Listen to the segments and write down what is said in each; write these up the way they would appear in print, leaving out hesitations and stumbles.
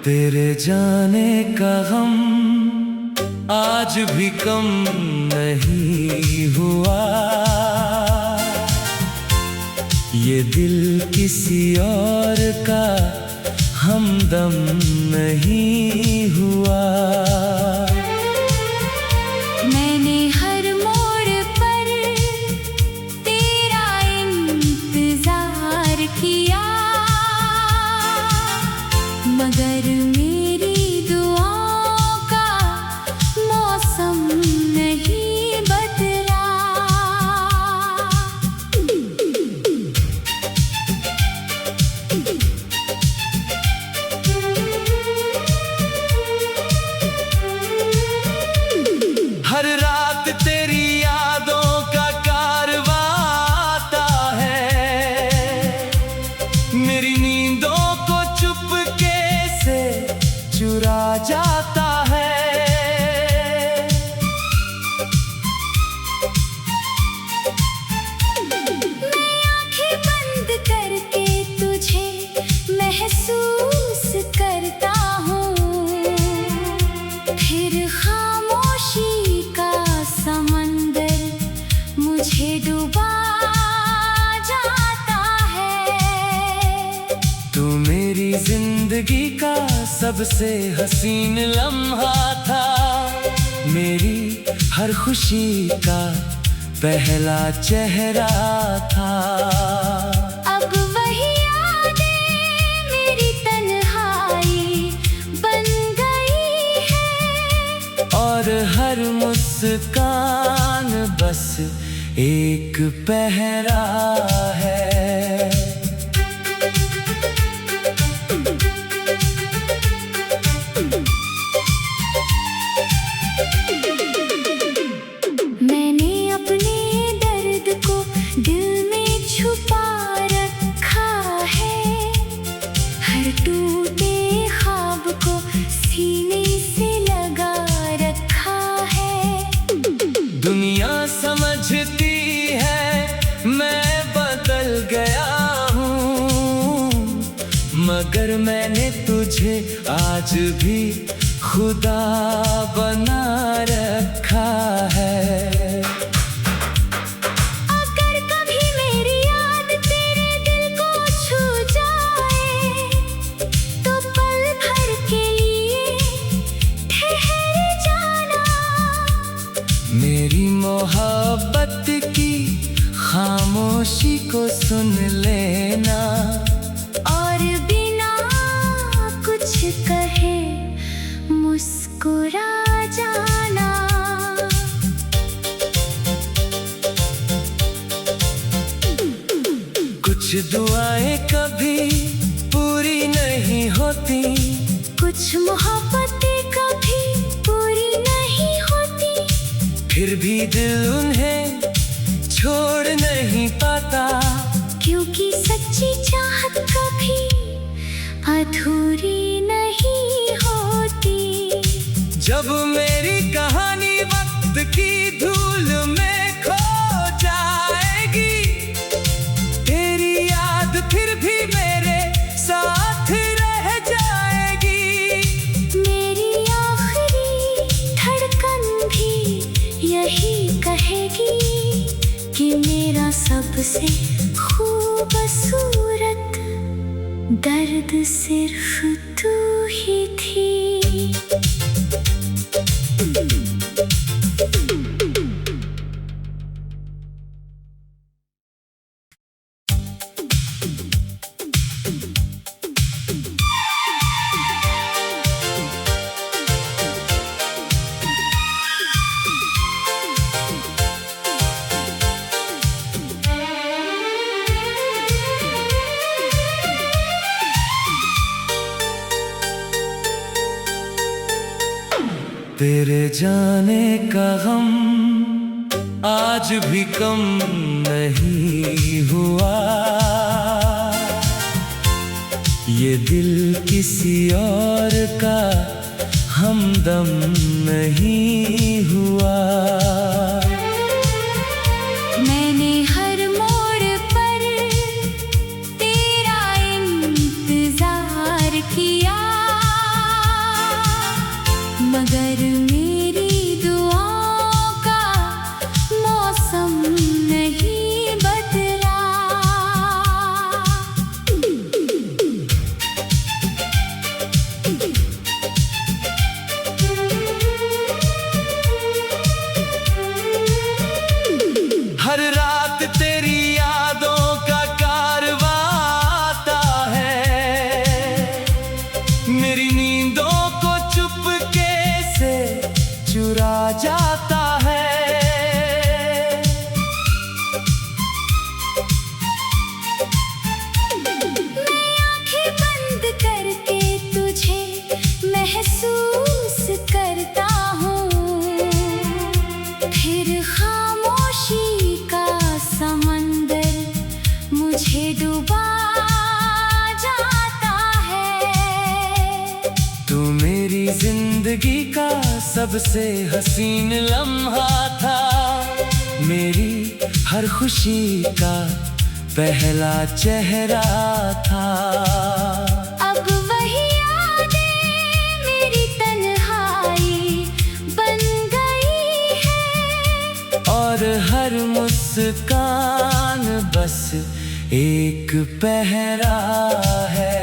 तेरे जाने का गम आज भी कम नहीं हुआ। ये दिल किसी और का हमदम नहीं हुआ। मैंने हर मोड़ पर तेरा इंतजार किया, मगर मेरी दुआओं का मौसम नहीं बदला। हर रात तेरी यादों का कारवां आता है, मेरी नींदों को चुपके से चुरा जाता है। मैं आंखें बंद करके तुझे महसूस करता हूँ, फिर खामोशी का समंदर मुझे डुबा जाता है। तू मेरी जिंदगी का सबसे हसीन लम्हा था, मेरी हर खुशी का पहला चेहरा था। अब वही यादें मेरी तन्हाई बन गई है, और हर मुस्कान बस एक पहरा है। मैंने अपने दर्द को दिल में छुपा रखा है, हर टूटे ख्वाब को सीने से लगा रखा है। दुनिया समझती है मैं बदल गया हूँ, मगर मैंने तुझे आज भी खुदा बना रखा है। अगर कभी मेरी याद तेरे दिल को छू जाए, तो पल भर के लिए ठहर जाना। मेरी मोहब्बत की खामोशी को सुन लेना, और बिना कुछ कहे मुस्कुरा जाना। कुछ दुआएं कभी पूरी नहीं होती, कुछ मोहब्बतें कभी पूरी नहीं होती, फिर भी दिल उन्हें छोड़ नहीं पाता। क्योंकि सच्ची चाहत कभी अधूरी नहीं होती। जब मेरी कहानी वक्त की धूल में खो जाएगी, तेरी याद फिर भी मेरे साथ रह जाएगी। मेरी आखिरी धड़कन भी यही कहेगी कि मेरा सबसे खूबसूरत दर्द सिर्फ तू ही थी। तेरे जाने का गम आज भी कम नहीं हुआ। ये दिल किसी और का हमदम नहीं हुआ। मैंने हर मोड़ पर तेरा इंतजार किया, सबसे हसीन लम्हा था, मेरी हर खुशी का पहला चेहरा था। अब वही यादें मेरी तन्हाई बन गई है, और हर मुस्कान बस एक पहरा है।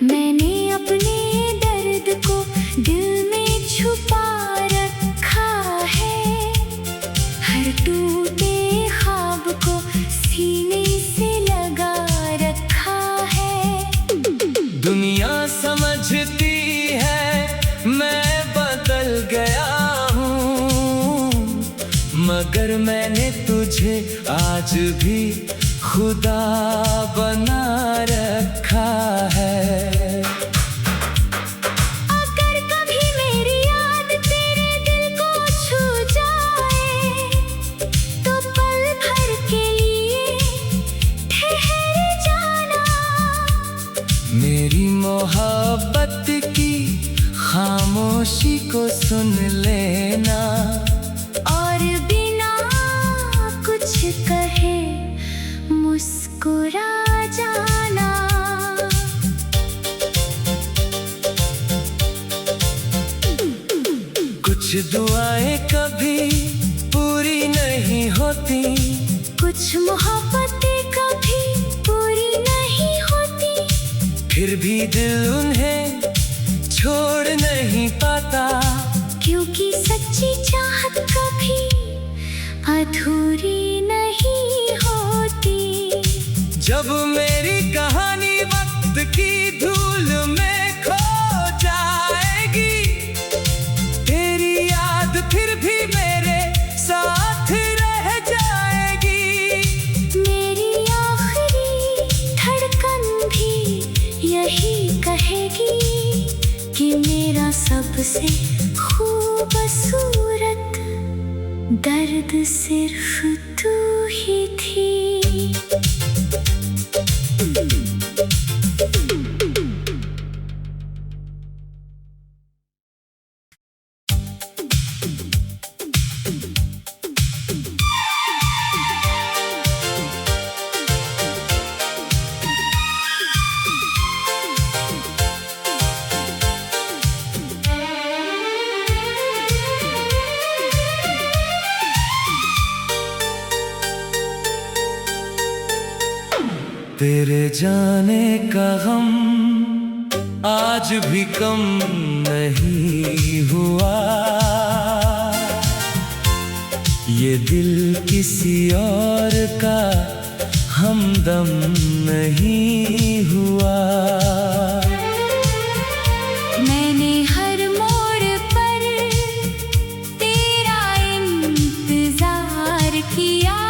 मैंने अपने दर्द को दिल में छुपा रखा है, हर टूटे ख्वाब को सीने से लगा रखा है। दुनिया समझती है मैं बदल गया हूँ, मगर मैंने तुझे आज भी खुदा बना रखा है। अगर कभी मेरी याद तेरे दिल को छू जाए, तो पल भर के लिए ठहर जाना। मेरी मोहब्बत की खामोशी को सुन लेना, और बिना कुछ कहे मुस्कुरा जाना। कुछ दुआएं कभी पूरी नहीं होती, कुछ मोहब्बतें कभी पूरी नहीं होती, फिर भी दिल उन्हें छोड़ नहीं पाता। क्योंकि सच्ची चाहत कभी अधूरी नहीं होती। जब मेरी कहानी वक्त की धूल में खो जाएगी, तेरी याद फिर भी मेरे साथ रह जाएगी। मेरी आखिरी धड़कन भी यही कहेगी कि मेरा सबसे खूबसूरत दर्द सिर्फ तू ही थी। तेरे जाने का गम आज भी कम नहीं हुआ, ये दिल किसी और का हमदम नहीं हुआ। मैंने हर मोड़ पर तेरा इंतजार किया,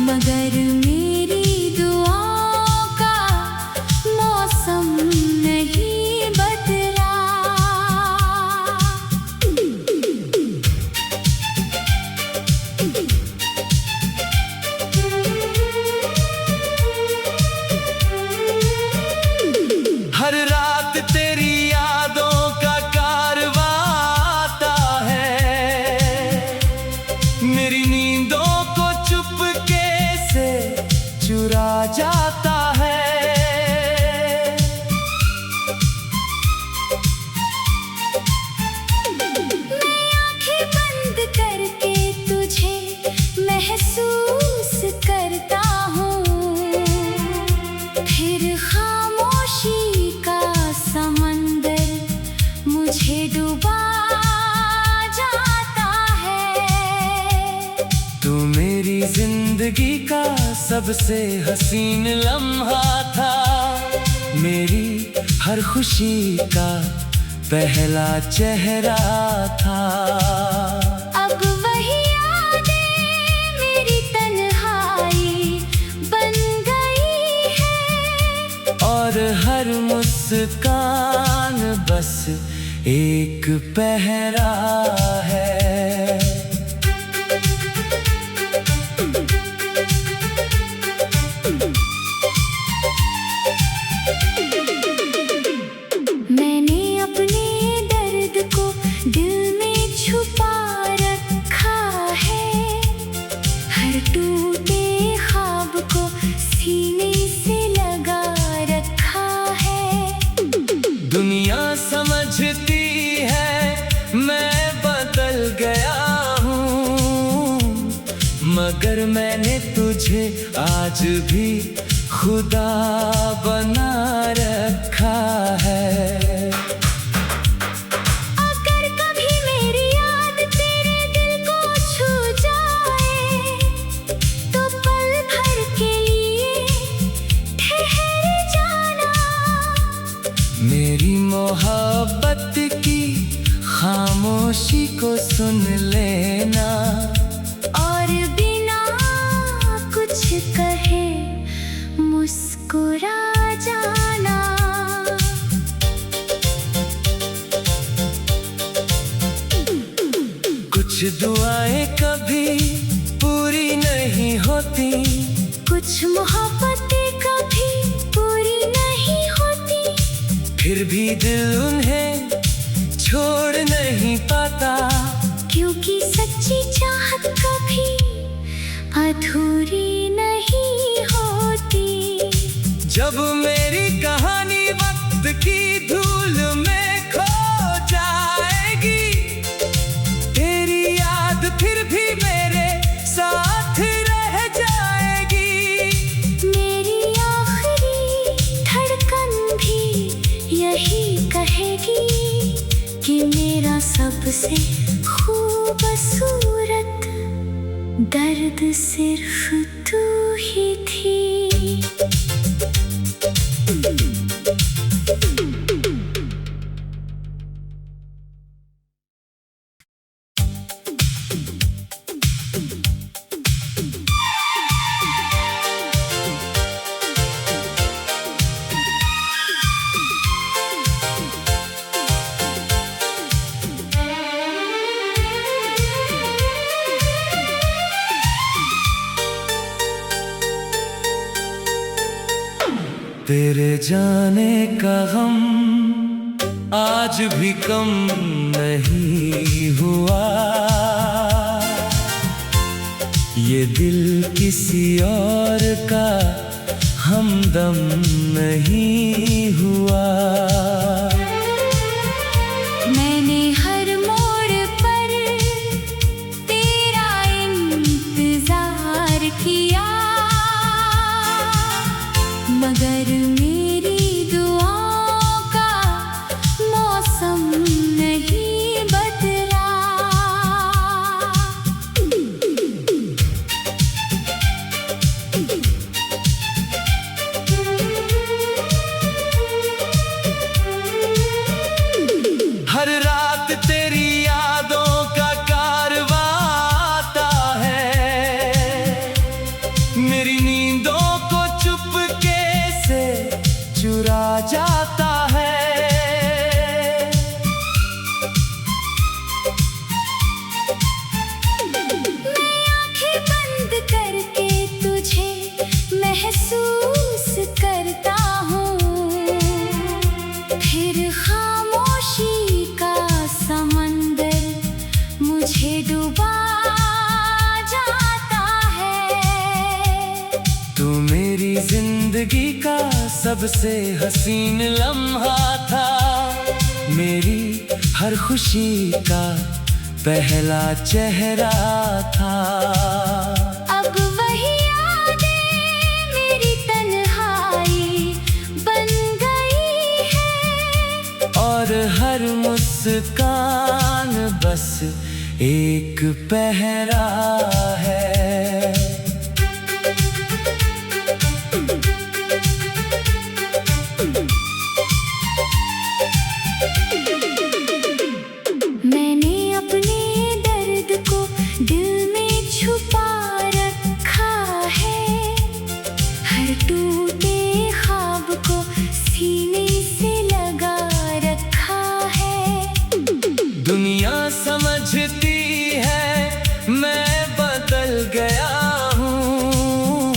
मगर मेरी दुआओं का मौसम नहीं बदला। हर रात तेरी यादों का कारवां आता है, मेरी नींदों को चुपके से चुरा जाता है। मैं आंखें बंद करके तुझे महसूस करता हूँ, फिर खामोशी का समंदर मुझे डुबा जाता है। तू मेरी जिंदगी का सबसे हसीन लम्हा था, मेरी हर खुशी का पहला चेहरा था। अब वही यादें मेरी तन्हाई बन गई है, और हर मुस्कान बस एक पहरा है। मैंने तुझे आज भी खुदा बना रखा है। अगर कभी मेरी याद तेरे दिल को छू जाए तो पल भर के लिए ठहर जाना। मेरी मोहब्बत की खामोशी को सुन लेना और बिना कुछ कहे मुस्कुरा जाना। कुछ दुआएं कभी पूरी नहीं होती, कुछ मोहब्बतें कभी पूरी नहीं होती, फिर भी दिल उन्हें छोड़ नहीं पाता। क्योंकि सच्ची चाहत कभी अधूरी नहीं होती। जब मेरी कहानी वक्त की धूल में खो जाएगी, तेरी याद फिर भी मेरे साथ रह जाएगी। मेरी आखिरी धड़कन भी यही कहेगी कि मेरा सबसे खूबसूरत दर्द सिर्फ तू ही थी। तेरे जाने का गम आज भी कम नहीं हुआ। ये दिल किसी और का हमदम नहीं हुआ। मैंने हर मोड़ पर तेरा इंतजार किया, मगर मेरी दुआओं का मौसम नहीं बदला। हर रात तेरी यादों का कारवां आता है, मेरी नींदों को चुपके से चुरा जाता है। मैं आंखें बंद करके तुझे महसूस करता हूँ, फिर खामोशी का समंदर मुझे डुबा जाता है। तू मेरी जिंदगी का सबसे हसीन लम्हा था, मेरी हर खुशी का पहला चेहरा था। अब वही यादें मेरी तन्हाई बन गई है, और हर मुस्कान बस एक पहरा है। मैंने अपने दर्द को दिल में छुपा रखा है, हर टूटे ख्वाब को सीने से लगा रखा है। दुनिया समझती है मैं बदल गया हूँ,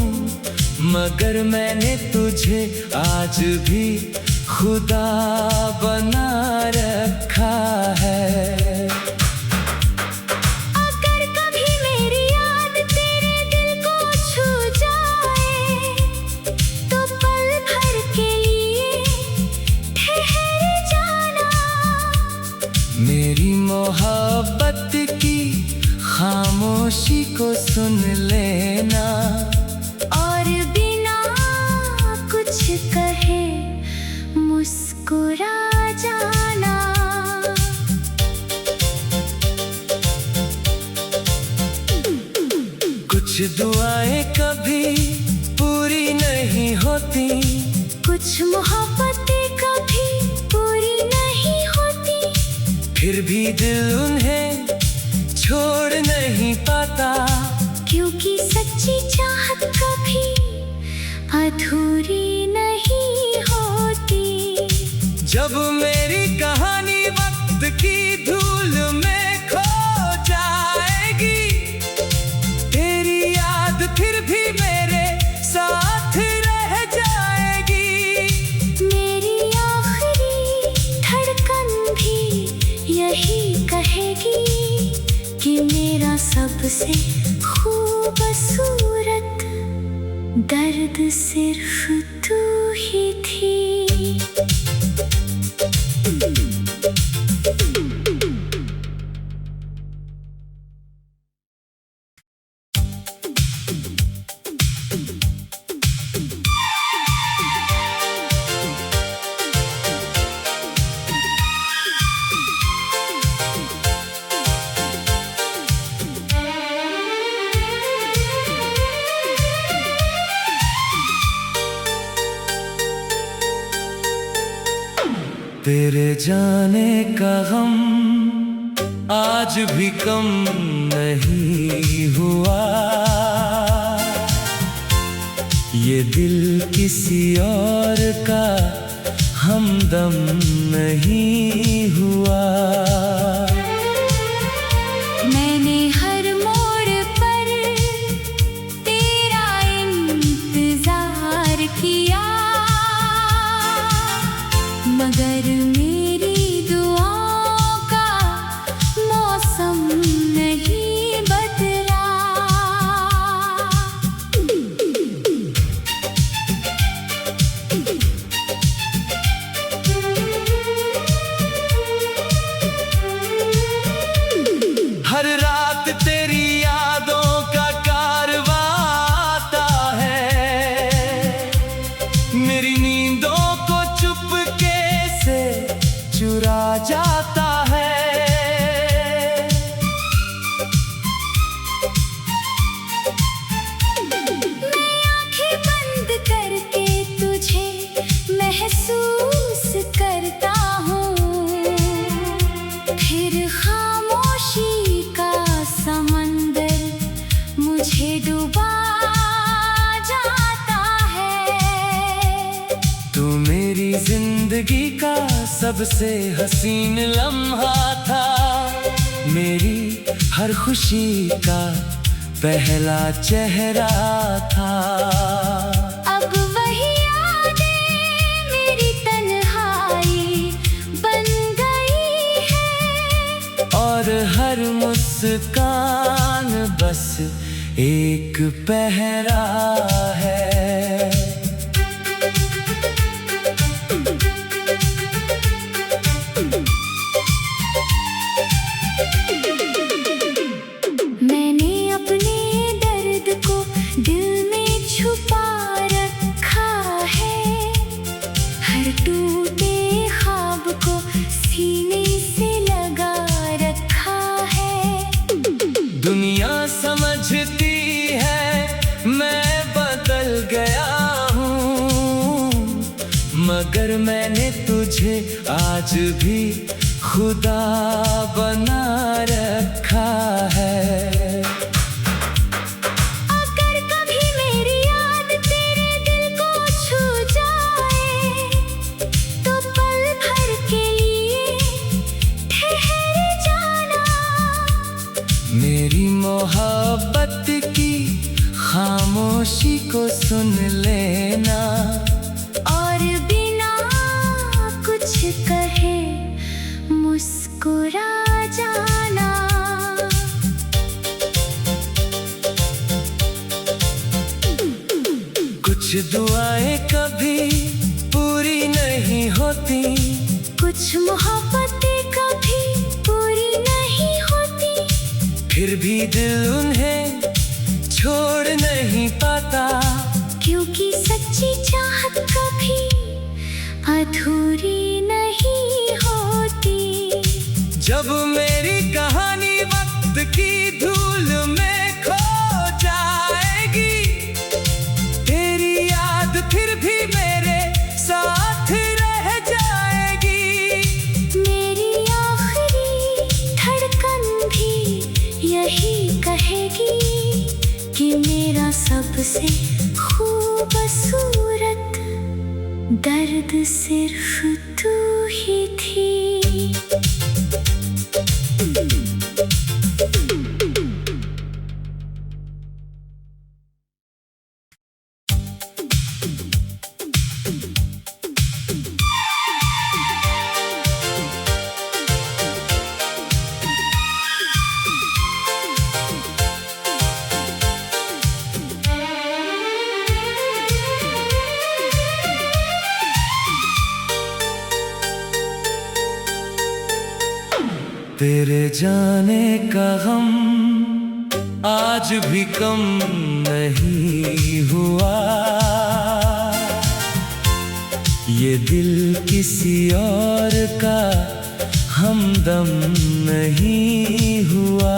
मगर मैंने तुझे आज भी खुदा बना रखा है। अगर कभी मेरी याद तेरे दिल को छू जाए तो पल भर के लिए ठहर जाना। मेरी मोहब्बत की खामोशी को सुन लेना। होती, कुछ मोहब्बतें कभी पूरी नहीं होती, फिर भी दिल उन्हें छोड़ नहीं पाता, क्योंकि सच्ची चाहत कभी अधूरी नहीं होती। जब मेरी कहानी वक्त की धूल में खो जाएगी, तेरी याद फिर भी मेरे साथ रह जाएगी। मेरी आखिरी धड़कन भी यही कहेगी कि मेरा सबसे खूबसूरत दर्द सिर्फ तू ही थी। तेरे जाने का गम आज भी कम नहीं हुआ, ये दिल किसी और का हमदम नहीं हुआ। मैंने हर मोड़ पर तेरा इंतजार किया, मगर मेरी दुआओं का मौसम नहीं बदला। हर रात तेरी यादों का कारवां आता है, मेरी नींदों को चुपके से चुरा जाता है। मैं आंखें बंद करके तुझे महसूस करता हूँ, फिर खामोशी का समंदर मुझे डुबा जाता है। तू मेरी जिंदगी का सबसे हसीन लम्हा था, मेरी हर खुशी का पहला चेहरा था। अब वही यादें मेरी तन्हाई बन गई है, और हर मुस्कान बस एक पहरा है। मैंने अपने दर्द को दिल में छुपा रखा है, हर टूटे ख्वाब को सीने से लगा रखा है। दुनिया समझती है मैं बदल गया हूँ, मगर मैंने तुझे आज भी खुदा बना रखा है। अगर कभी मेरी याद तेरे दिल को छू जाए, तो पल भर के लिए ठहर जाना। मेरी मोहब्बत की खामोशी को सुन लेना, और बिना कुछ कहे मुस्कुरा जाना। कुछ दुआएं कभी पूरी नहीं होती, कुछ मोहब्बतें कभी पूरी नहीं होती, फिर भी दिल उन्हें छोड़ नहीं पाता, क्योंकि सच्ची चाहत कभी अधूरी नहीं होती। जब मेरी कहानी वक्त की धूल में खो जाएगी, तेरी याद फिर भी दर्द सिर्फ तू ही थी। तेरे जाने का गम आज भी कम नहीं हुआ। ये दिल किसी और का हमदम नहीं हुआ।